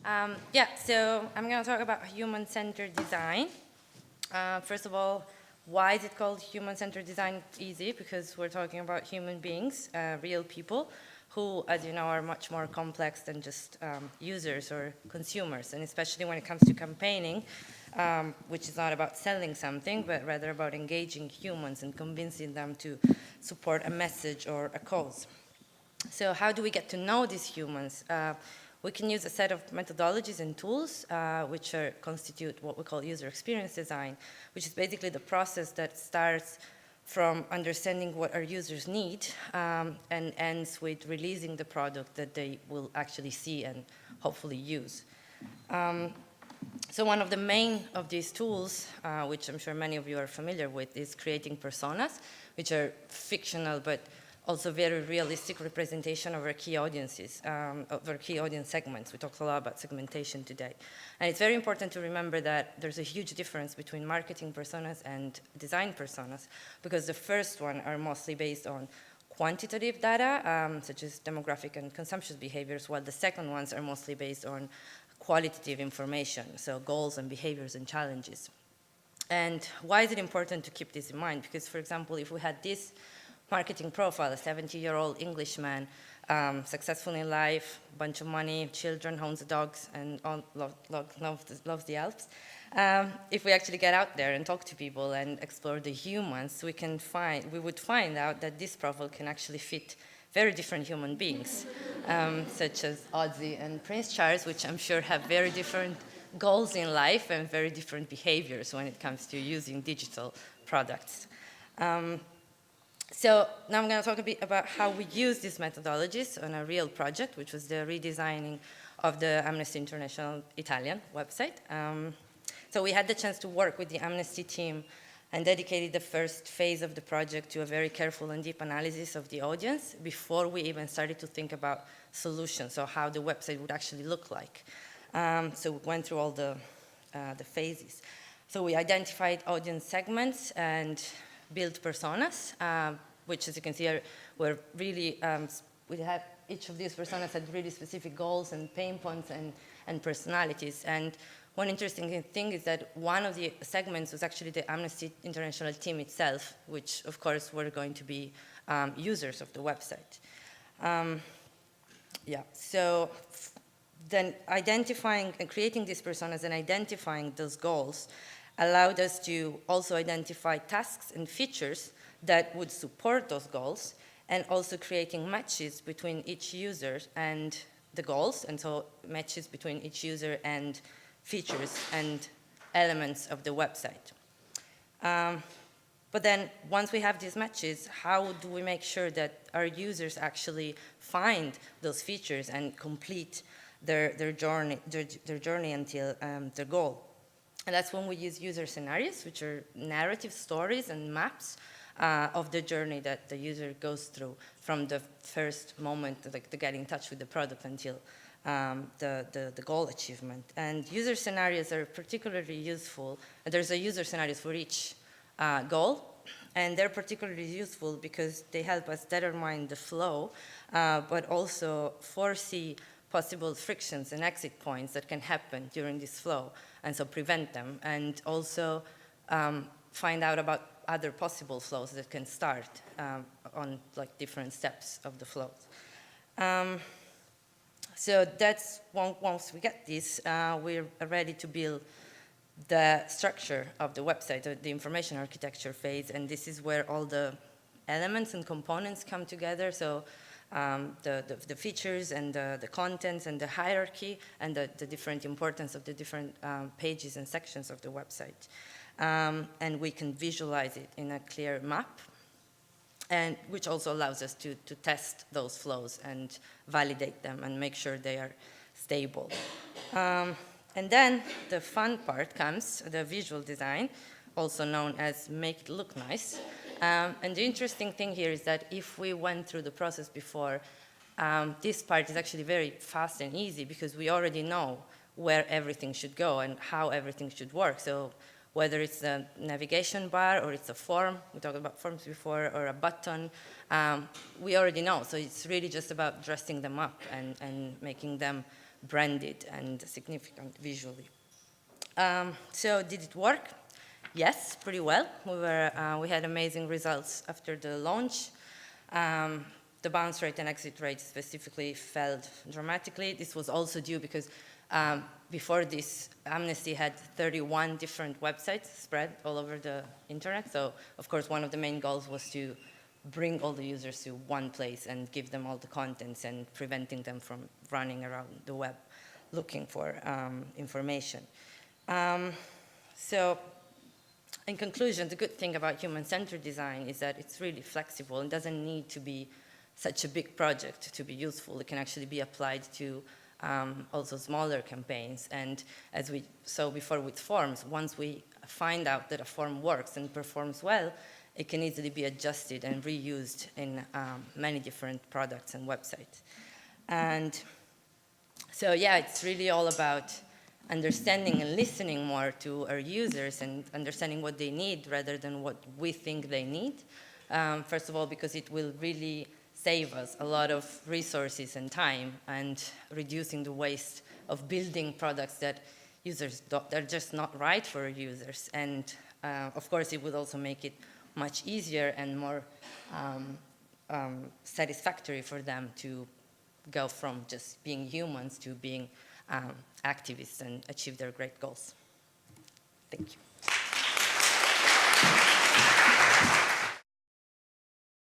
So I'm going to talk about human-centered design. First of all, why is it called human-centered design? It's easy, because we're talking about human beings, real people, who, as you know, are much more complex than just users or consumers. And especially when it comes to campaigning, which is not about selling something, but rather about engaging humans and convincing them to support a message or a cause. So how do we get to know these humans? We can use a set of methodologies and tools which constitute what we call user experience design, which is basically the process that starts from understanding what our users need and ends with releasing the product that they will actually see and hopefully use. So one of the main of these tools, which I'm sure many of you are familiar with, is creating personas, which are fictional but also very realistic representation of our key audiences, of our key audience segments. We talked a lot about segmentation today. And it's very important to remember that there's a huge difference between marketing personas and design personas, because the first one are mostly based on quantitative data, such as demographic and consumption behaviors, while the second ones are mostly based on qualitative information, so goals and behaviors and challenges. And why is it important to keep this in mind? Because, for example, if we had this marketing profile, a 70-year-old Englishman, successful in life, bunch of money, children, owns dogs, and loves the Alps. If we actually get out there and talk to people and explore the humans, we would find out that this profile can actually fit very different human beings, such as Ozzy and Prince Charles, which I'm sure have very different goals in life and very different behaviors when it comes to using digital products. So now I'm going to talk a bit about how we use these methodologies on a real project, which was the redesigning of the Amnesty International Italian website. So we had the chance to work with the Amnesty team and dedicated the first phase of the project to a very careful and deep analysis of the audience before we even started to think about solutions, so how the website would actually look like. So we went through all the phases. So we identified audience segments and built personas, which, as you can see, were really, we had each of these personas had really specific goals and pain points and personalities. And one interesting thing is that one of the segments was actually the Amnesty International team itself, which, of course, were going to be users of the website. So then identifying and creating these personas and identifying those goals allowed us to also identify tasks and features that would support those goals, and also creating matches between each user and the goals, and so matches between each user and features and elements of the website. But then once we have these matches, how do we make sure that our users actually find those features and complete their journey until their goal? And that's when we use user scenarios, which are narrative stories and maps of the journey that the user goes through from the first moment, like the getting in touch with the product, until the goal achievement. And user scenarios are particularly useful. There's a user scenarios for each goal, and they're particularly useful because they help us determine the flow, but also foresee possible frictions and exit points that can happen during this flow, and so prevent them, and also find out about other possible flows that can start on like different steps of the flows. So that's once we get this, we're ready to build the structure of the website, the information architecture phase, and this is where all the elements and components come together. So the features and the contents and the hierarchy and the different importance of the different pages and sections of the website. And we can visualize it in a clear map, and which also allows us to test those flows and validate them and make sure they are stable. And then the fun part comes, the visual design, also known as make it look nice. And the interesting thing here is that if we went through the process before, this part is actually very fast and easy because we already know where everything should go and how everything should work. So whether it's a navigation bar or it's a form, we talked about forms before, or a button, we already know. So it's really just about dressing them up and making them branded and significant visually. So did it work? Yes, pretty well. We had amazing results after the launch. The bounce rate and exit rate specifically fell dramatically. This was also due because before this, Amnesty had 31 different websites spread all over the internet. So, of course, one of the main goals was to bring all the users to one place and give them all the contents and preventing them from running around the web looking for information. So, in conclusion, the good thing about human-centered design is that it's really flexible and doesn't need to be such a big project to be useful. It can actually be applied to also smaller campaigns. And as we saw before with forms, once we find out that a form works and performs well, it can easily be adjusted and reused in many different products and websites. And so, yeah, it's really all about understanding and listening more to our users and understanding what they need rather than what we think they need. First of all, because it will really save us a lot of resources and time and reducing the waste of building products that they're just not right for users. And of course, it would also make it much easier and more satisfactory for them to go from just being humans to being activists and achieve their great goals. Thank you.